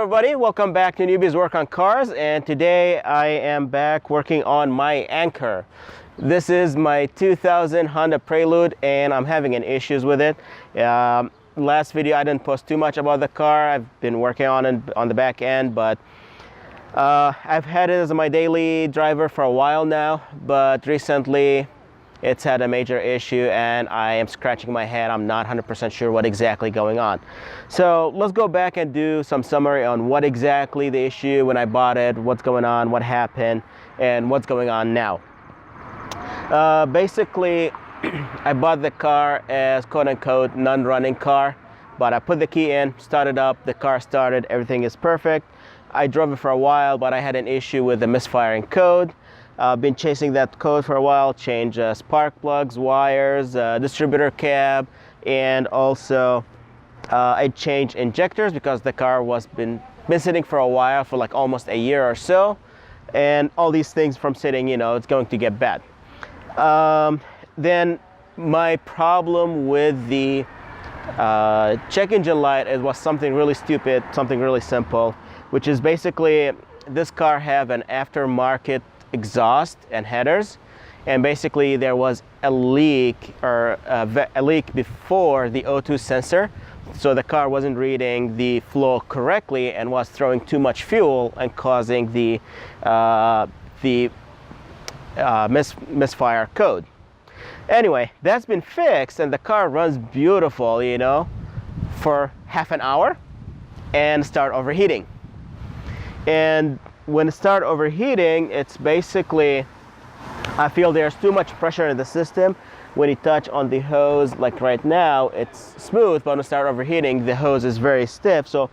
everybody, welcome back to Newbie's Work on Cars, and today I am back working on my anchor. This is my 2000 Honda Prelude and I'm having issues with it. Last video I didn't post too much about the car. I've been working on it on the back end, but I've had it as my daily driver for a while now, but recently it's had a major issue and I am scratching my head. I'm not 100% sure what exactly going on. So let's go back and do some summary on what exactly the issue when I bought it, what's going on, what happened, and what's going on now. Basically, I bought the car as quote-unquote non-running car, but I put the key in, started up, the car started, everything is perfect. I drove it for a while, but I had an issue with the misfiring code. Been chasing that code for a while, changed spark plugs, wires, distributor cab, and also I changed injectors because the car was been sitting for a while, for like almost a year or so, and all these things from sitting, it's going to get bad. Then my problem with the check engine light, it was something really stupid, something really simple, which is basically this car have an aftermarket exhaust and headers, and basically there was a leak or a leak before the O2 sensor, so the car wasn't reading the flow correctly and was throwing too much fuel and causing the misfire code. Anyway, that's been fixed and the car runs beautiful, for half an hour and start overheating. And when it starts overheating, it's basically, I feel there's too much pressure in the system. When you touch on the hose, like right now, it's smooth, but when it starts overheating, the hose is very stiff. So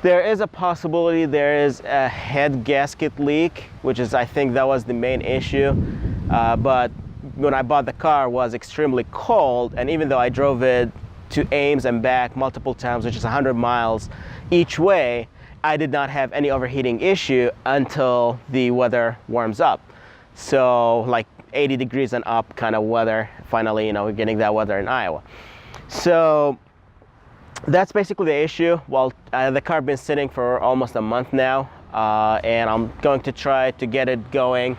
there is a possibility there is a head gasket leak, which is, I think that was the main issue. But when I bought the car, it was extremely cold, and even though I drove it to Ames and back multiple times, which is 100 miles each way, I did not have any overheating issue until the weather warms up. So like 80 degrees and up kind of weather. Finally, we're getting that weather in Iowa. So that's basically the issue. Well, the car been sitting for almost a month now, and I'm going to try to get it going,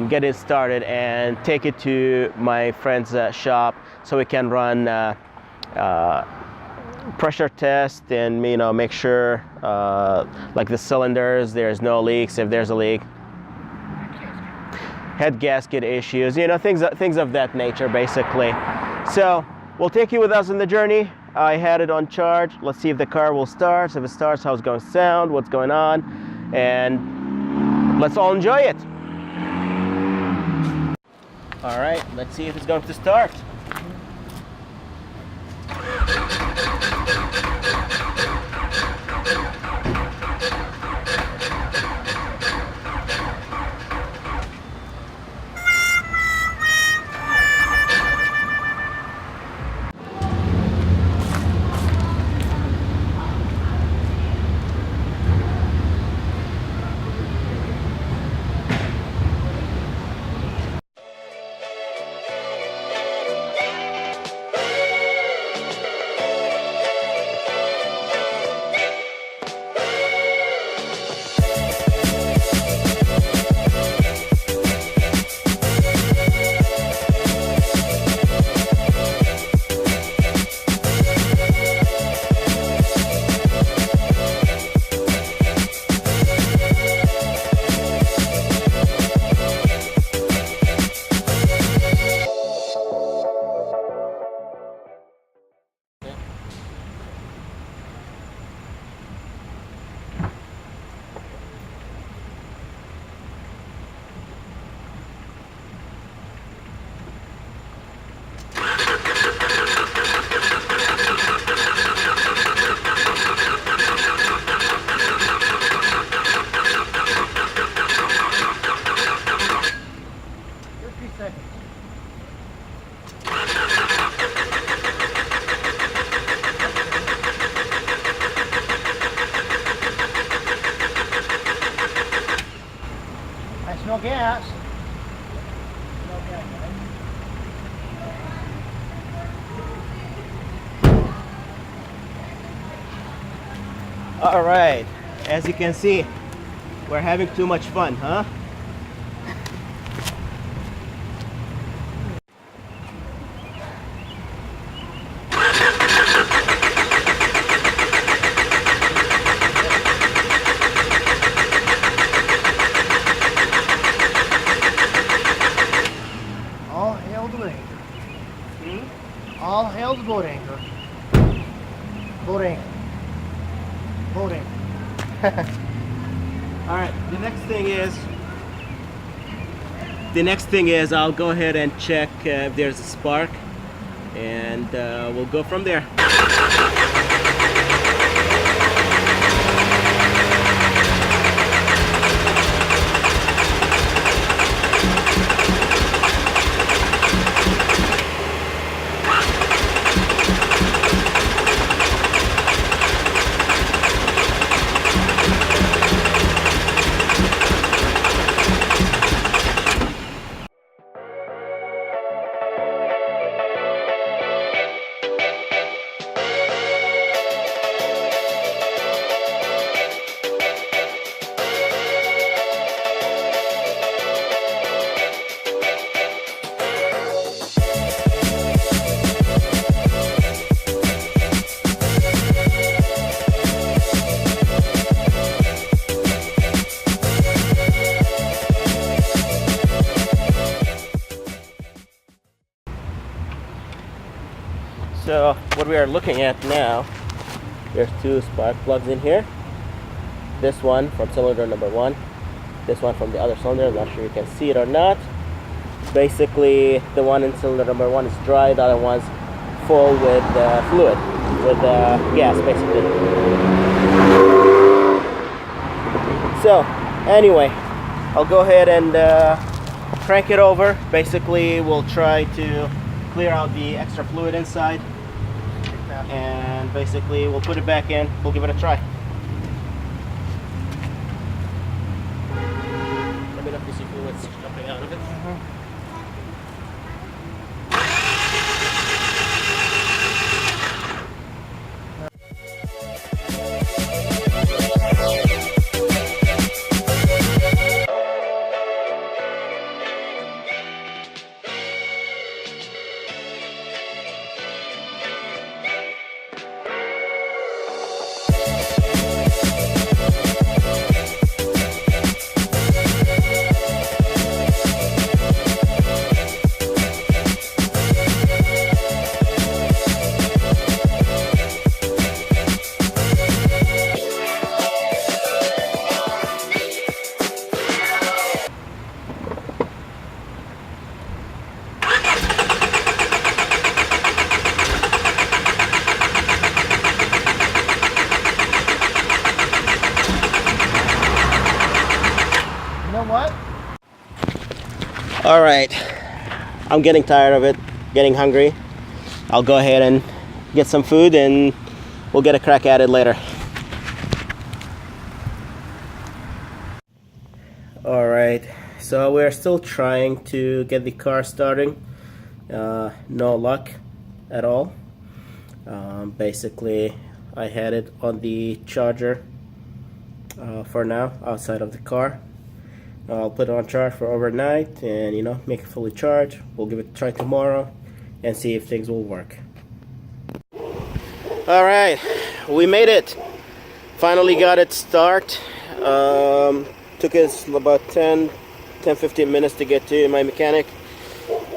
get it started, and take it to my friend's shop so we can run pressure test and make sure like the cylinders, there's no leaks. If there's a leak, head gasket issues, things of that nature basically. So we'll take you with us on the journey. I had it on charge. Let's see if the car will start. If it starts, how it's going to sound, what's going on, and let's all enjoy it. All right, let's see if it's going to start. No gas. All right, as you can see, we're having too much fun, huh? All hail the anchor. All hail the boat anchor. Boat anchor. Boat anchor. All right, the next thing is I'll go ahead and check if there's a spark, and we'll go from there. So what we are looking at now, there's two spark plugs in here. This one from cylinder number 1, this one from the other cylinder. I'm not sure you can see it or not. Basically, the one in cylinder number 1 is dry, the other one's full with fluid, with gas basically. So anyway, I'll go ahead and crank it over. Basically, we'll try to clear out the extra fluid inside, and basically we'll put it back in. We'll give it a try. Let me know if you see fluids jumping out of it. What? All right, I'm getting tired of it, getting hungry. I'll go ahead and get some food, and we'll get a crack at it later. All right, so we're still trying to get the car starting. No luck at all. Basically, I had it on the charger for now, outside of the car. I'll put it on charge for overnight and, you know, make it fully charged. We'll give it a try tomorrow and see if things will work. All right, we made it. Finally got it start. Took us about 10-15 minutes to get to my mechanic.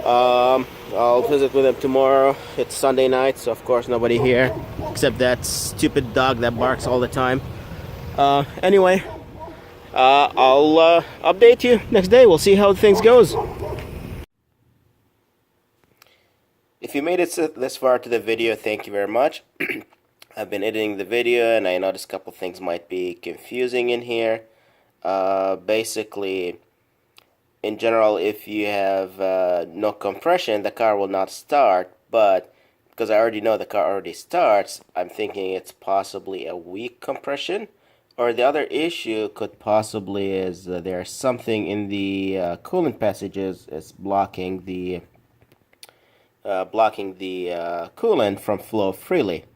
I'll visit with him tomorrow. It's Sunday night, so of course nobody here except that stupid dog that barks all the time. Anyway, I'll update you next day. We'll see how things goes. If you made it this far to the video, thank you very much. I've been editing the video and I noticed a couple things might be confusing in here. Basically, in general, if you have no compression, the car will not start, but because I already know the car already starts, I'm thinking it's possibly a weak compression. Or the other issue could possibly is there's something in the coolant passages is blocking the coolant from flow freely.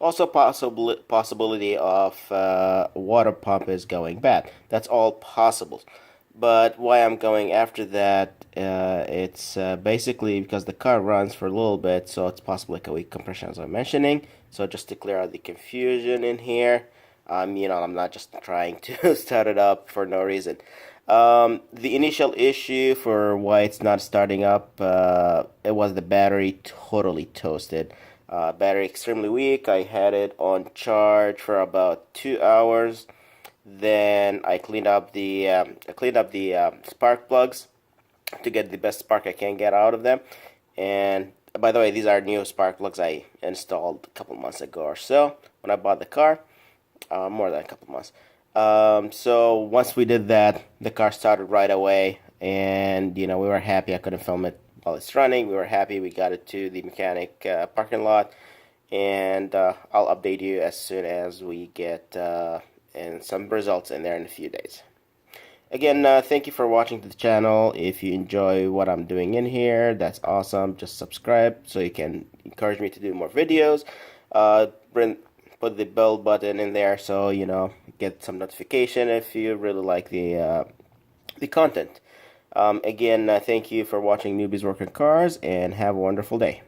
Also, possibility of water pump is going bad. That's all possible. But why I'm going after that, it's basically because the car runs for a little bit, so it's possible like a weak compression as I'm mentioning. So just to clear out the confusion in here, I'm not just trying to start it up for no reason. The initial issue for why it's not starting up, it was the battery totally toasted. Battery extremely weak. I had it on charge for about 2 hours. Then I cleaned up the spark plugs to get the best spark I can get out of them. And by the way, these are new spark plugs I installed a couple months ago or so when I bought the car. More than a couple months. So once we did that, the car started right away, and we were happy. I couldn't film it while it's running. We were happy. We got it to the mechanic parking lot, and I'll update you as soon as we get and some results in there in a few days. Again, thank you for watching the channel. If you enjoy what I'm doing in here, that's awesome. Just subscribe so you can encourage me to do more videos. Put the bell button in there so get some notification if you really like the content. Again, thank you for watching Newbies Work on Cars, and have a wonderful day.